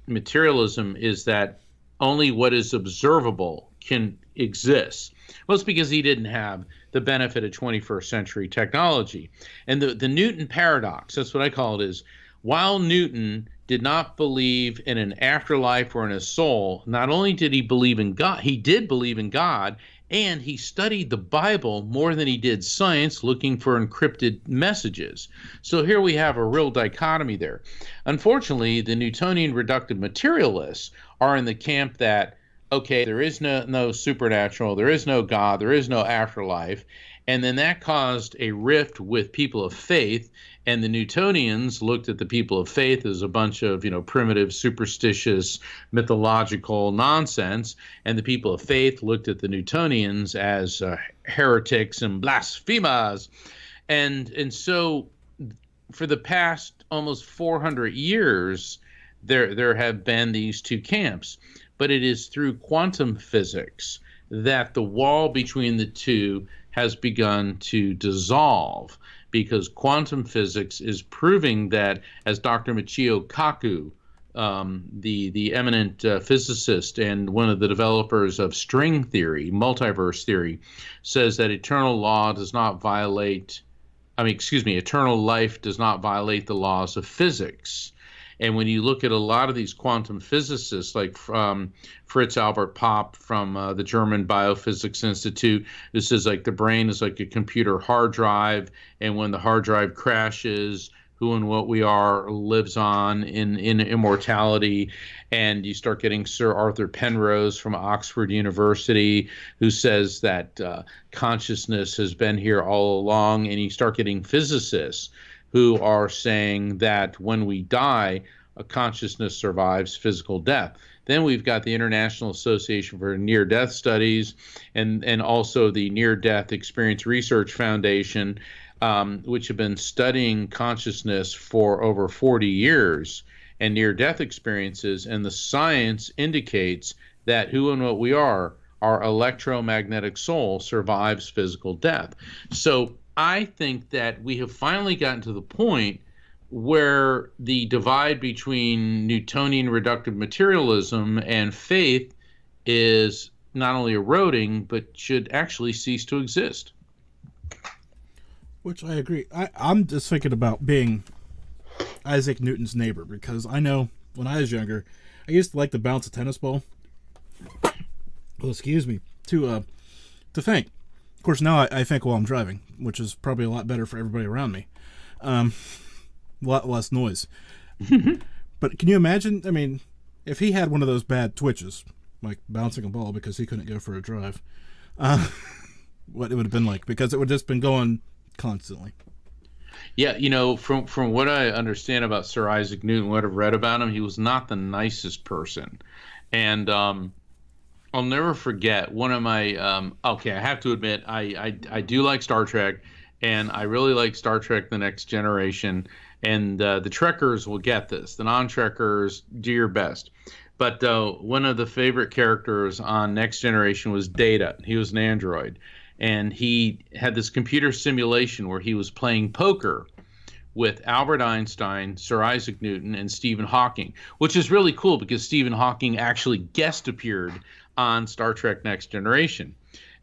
materialism is that only what is observable can exist. Well, it's because he didn't have the benefit of 21st century technology. And the Newton paradox, that's what I call it, is while Newton did not believe in an afterlife or in a soul, not only did he believe in God, he did believe in God, and he studied the Bible more than he did science, looking for encrypted messages. So here we have a real dichotomy there. Unfortunately, the Newtonian reductive materialists are in the camp that, okay, there is no supernatural, there is no God, there is no afterlife. And then that caused a rift with people of faith. And the Newtonians looked at the people of faith as a bunch of, primitive, superstitious, mythological nonsense. And the people of faith looked at the Newtonians as heretics and blasphemers. And so for the past almost 400 years, there have been these two camps. But it is through quantum physics that the wall between the two has begun to dissolve, because quantum physics is proving that, as Dr. Michio Kaku, the eminent physicist and one of the developers of string theory, multiverse theory, says that eternal life does not violate the laws of physics. And when you look at a lot of these quantum physicists, like Fritz Albert Popp from the German Biophysics Institute, this is like the brain is like a computer hard drive, and when the hard drive crashes, who and what we are lives on in immortality. And you start getting Sir Arthur Penrose from Oxford University, who says that consciousness has been here all along. And you start getting physicists who are saying that when we die, a consciousness survives physical death. Then we've got the International Association for Near-Death Studies and also the Near-Death Experience Research Foundation, which have been studying consciousness for over 40 years and near-death experiences. And the science indicates that who and what we are, our electromagnetic soul, survives physical death. So I think that we have finally gotten to the point where the divide between Newtonian reductive materialism and faith is not only eroding, but should actually cease to exist. Which I agree. I'm just thinking about being Isaac Newton's neighbor, because I know when I was younger, I used to like to bounce a tennis ball. Well, excuse me, to think. Of course, now I think while I'm driving, which is probably a lot better for everybody around me. A lot less noise. But can you imagine, I mean, if he had one of those bad twitches, like bouncing a ball because he couldn't go for a drive, what it would have been like, because it would have just been going constantly. Yeah, from what I understand about Sir Isaac Newton, what I've read about him, he was not the nicest person. And I'll never forget one of my, okay, I have to admit, I do like Star Trek, and I really like Star Trek The Next Generation. And the Trekkers will get this. The non-Trekkers, do your best. But one of the favorite characters on Next Generation was Data. He was an android. And he had this computer simulation where he was playing poker with Albert Einstein, Sir Isaac Newton, and Stephen Hawking, which is really cool because Stephen Hawking actually guest appeared on Star Trek Next Generation.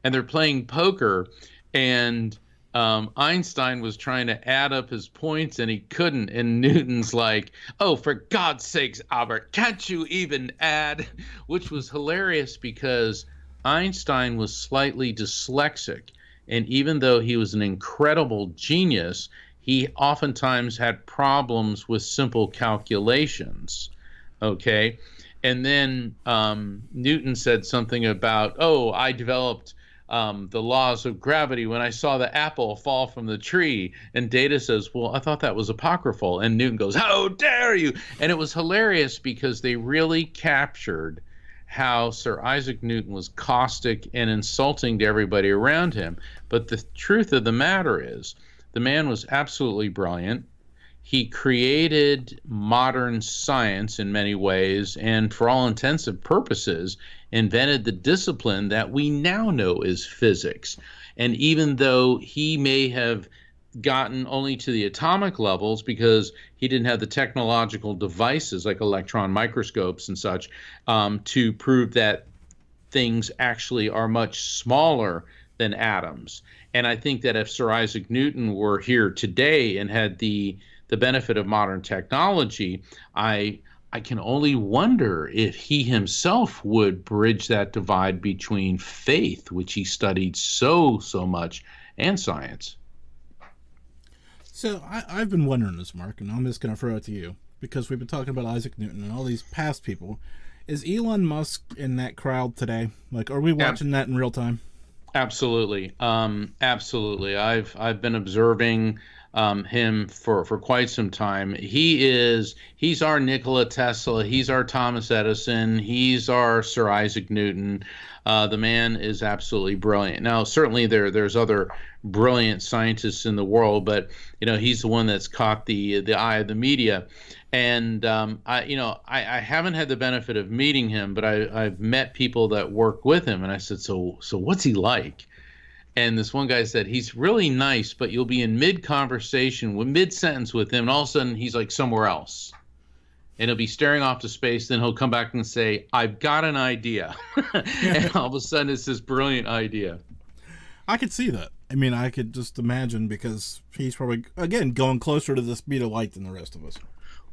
And they're playing poker, and Einstein was trying to add up his points and he couldn't. And Newton's like, "Oh, for God's sakes, Albert, can't you even add?" Which was hilarious because Einstein was slightly dyslexic. And even though he was an incredible genius, he oftentimes had problems with simple calculations. Okay. And then Newton said something about, "Oh, I developed the laws of gravity when I saw the apple fall from the tree." And Data says, "Well, I thought that was apocryphal." And Newton goes, "How dare you?" And it was hilarious because they really captured how Sir Isaac Newton was caustic and insulting to everybody around him. But the truth of the matter is, the man was absolutely brilliant. He created modern science in many ways, and for all intents and purposes, invented the discipline that we now know is physics. And even though he may have gotten only to the atomic levels because he didn't have the technological devices like electron microscopes and such to prove that things actually are much smaller than atoms. And I think that if Sir Isaac Newton were here today and had the benefit of modern technology, I can only wonder if he himself would bridge that divide between faith, which he studied so much, and science. So I've been wondering this, Mark, and I'm just going to throw it to you, because we've been talking about Isaac Newton and all these past people. Is Elon Musk in that crowd today? Like, are we watching that in real time? Absolutely. Absolutely. I've been observing him for quite some time. He's our Nikola Tesla. He's our Thomas Edison. He's our Sir Isaac Newton. The man is absolutely brilliant. Now, certainly there's other brilliant scientists in the world, but he's the one that's caught the eye of the media. And I haven't had the benefit of meeting him, but I've met people that work with him, and I said, so what's he like? And this one guy said, he's really nice, but you'll be in mid-conversation, mid-sentence with him, and all of a sudden he's like somewhere else. And he'll be staring off to space, then he'll come back and say, "I've got an idea." And all of a sudden it's this brilliant idea. I could see that. I mean, I could just imagine, because he's probably, again, going closer to the speed of light than the rest of us.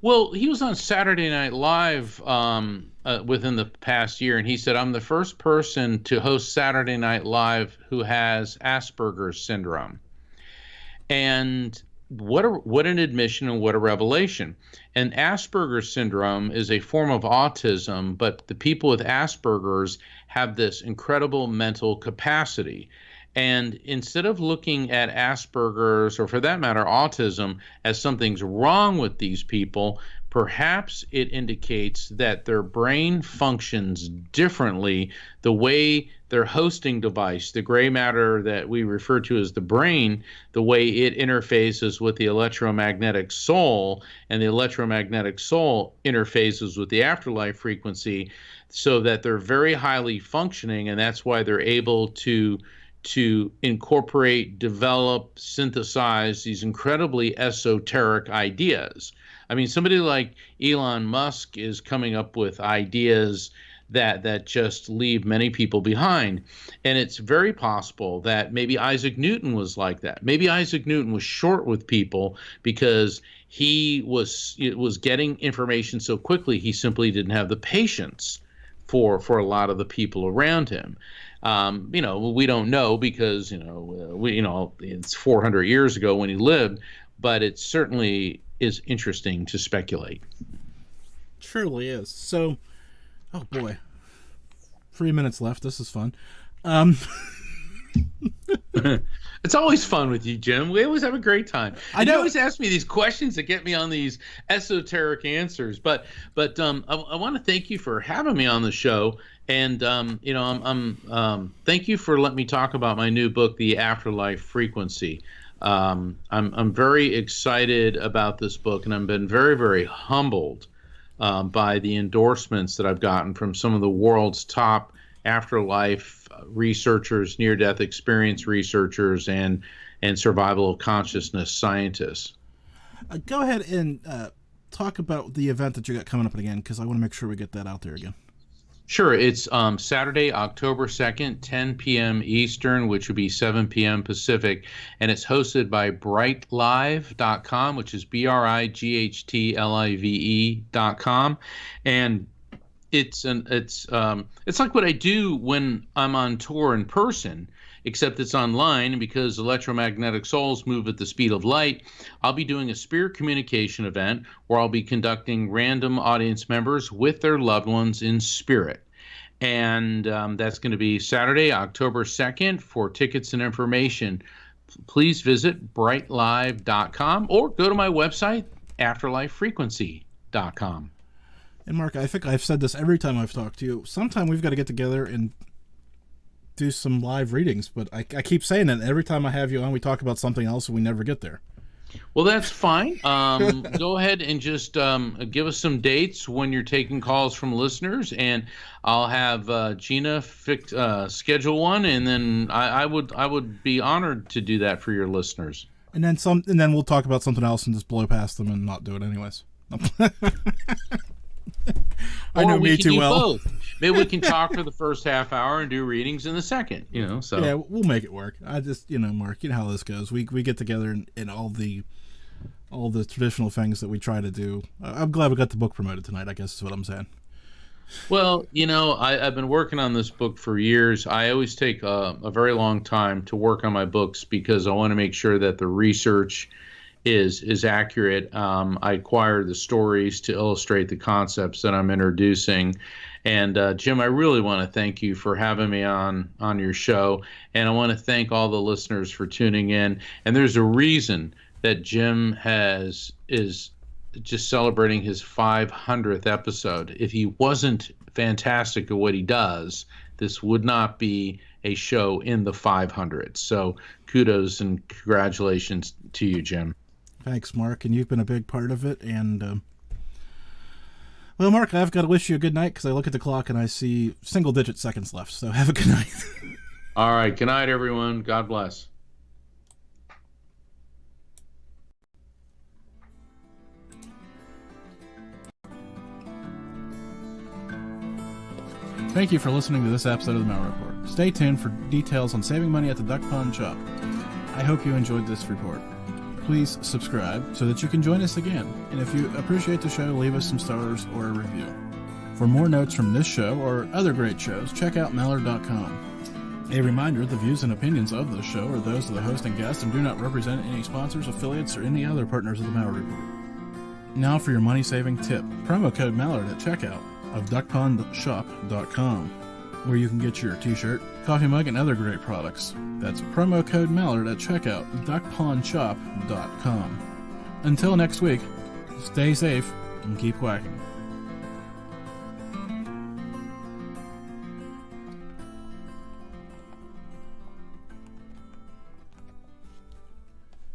Well, he was on Saturday Night Live within the past year, and he said, "I'm the first person to host Saturday Night Live who has Asperger's syndrome." And what an admission and what a revelation. And Asperger's syndrome is a form of autism, but the people with Asperger's have this incredible mental capacity. And instead of looking at Asperger's, or for that matter, autism, as something's wrong with these people, perhaps it indicates that their brain functions differently. The way their hosting device, the gray matter that we refer to as the brain, the way it interfaces with the electromagnetic soul, and the electromagnetic soul interfaces with the afterlife frequency, so that they're very highly functioning, and that's why they're able to incorporate, develop, synthesize these incredibly esoteric ideas. I mean, somebody like Elon Musk is coming up with ideas that just leave many people behind. And it's very possible that maybe Isaac Newton was like that. Maybe Isaac Newton was short with people because he was getting information so quickly, he simply didn't have the patience for a lot of the people around him. We don't know because, it's 400 years ago when he lived, but it certainly is interesting to speculate. Surely is. So, oh boy, 3 minutes left. This is fun. It's always fun with you, Jim. We always have a great time. I know. You always ask me these questions that get me on these esoteric answers. But I want to thank you for having me on the show. And thank you for letting me talk about my new book, The Afterlife Frequency. I'm very excited about this book, and I've been very, very humbled by the endorsements that I've gotten from some of the world's top afterlife researchers, near-death experience researchers, and survival of consciousness scientists. Go ahead and talk about the event that you got coming up again, because I want to make sure we get that out there again. Sure. It's Saturday, October 2nd, 10 p.m. Eastern, which would be 7 p.m. Pacific, and it's hosted by brightlive.com, which is BRIGHTLIVE.com, and it's like what I do when I'm on tour in person, except it's online. And because electromagnetic souls move at the speed of light, I'll be doing a spirit communication event where I'll be conducting random audience members with their loved ones in spirit. And that's going to be Saturday, October 2nd. For tickets and information, please visit brightlive.com or go to my website, afterlifefrequency.com. And Mark, I think I've said this every time I've talked to you. Sometime we've got to get together and do some live readings, but I keep saying that every time I have you on, we talk about something else and we never get there. Well, that's fine. Go ahead and just give us some dates when you're taking calls from listeners, and I'll have Gina schedule one, and then I would be honored to do that for your listeners. And then we'll talk about something else and just blow past them and not do it anyways. I know me too well. Both. Maybe we can talk for the first half hour and do readings in the second. So yeah, we'll make it work. I just, Mark, you know how this goes. We get together in all the traditional things that we try to do. I'm glad we got the book promoted tonight, I guess is what I'm saying. Well, I've been working on this book for years. I always take a very long time to work on my books because I want to make sure that the research is accurate. I acquire the stories to illustrate the concepts that I'm introducing. And Jim, I really want to thank you for having me on your show. And I want to thank all the listeners for tuning in. And there's a reason that Jim is just celebrating his 500th episode. If he wasn't fantastic at what he does, this would not be a show in the 500s. So kudos and congratulations to you, Jim. Thanks, Mark, and you've been a big part of it. And, well, Mark, I've got to wish you a good night because I look at the clock and I see single-digit seconds left. So have a good night. All right. Good night, everyone. God bless. Thank you for listening to this episode of the Mal Report. Stay tuned for details on saving money at the Duck Pond Shop. I hope you enjoyed this report. Please subscribe so that you can join us again. And if you appreciate the show, leave us some stars or a review. For more notes from this show or other great shows, check out Mallard.com. A reminder, the views and opinions of this show are those of the host and guest and do not represent any sponsors, affiliates, or any other partners of the Mallard Report. Now for your money-saving tip. Promo code Mallard at checkout of duckpondshop.com, where you can get your t-shirt, coffee mug, and other great products. That's promo code Mallard at checkout, duckpondshop.com. Until next week, stay safe and keep quacking.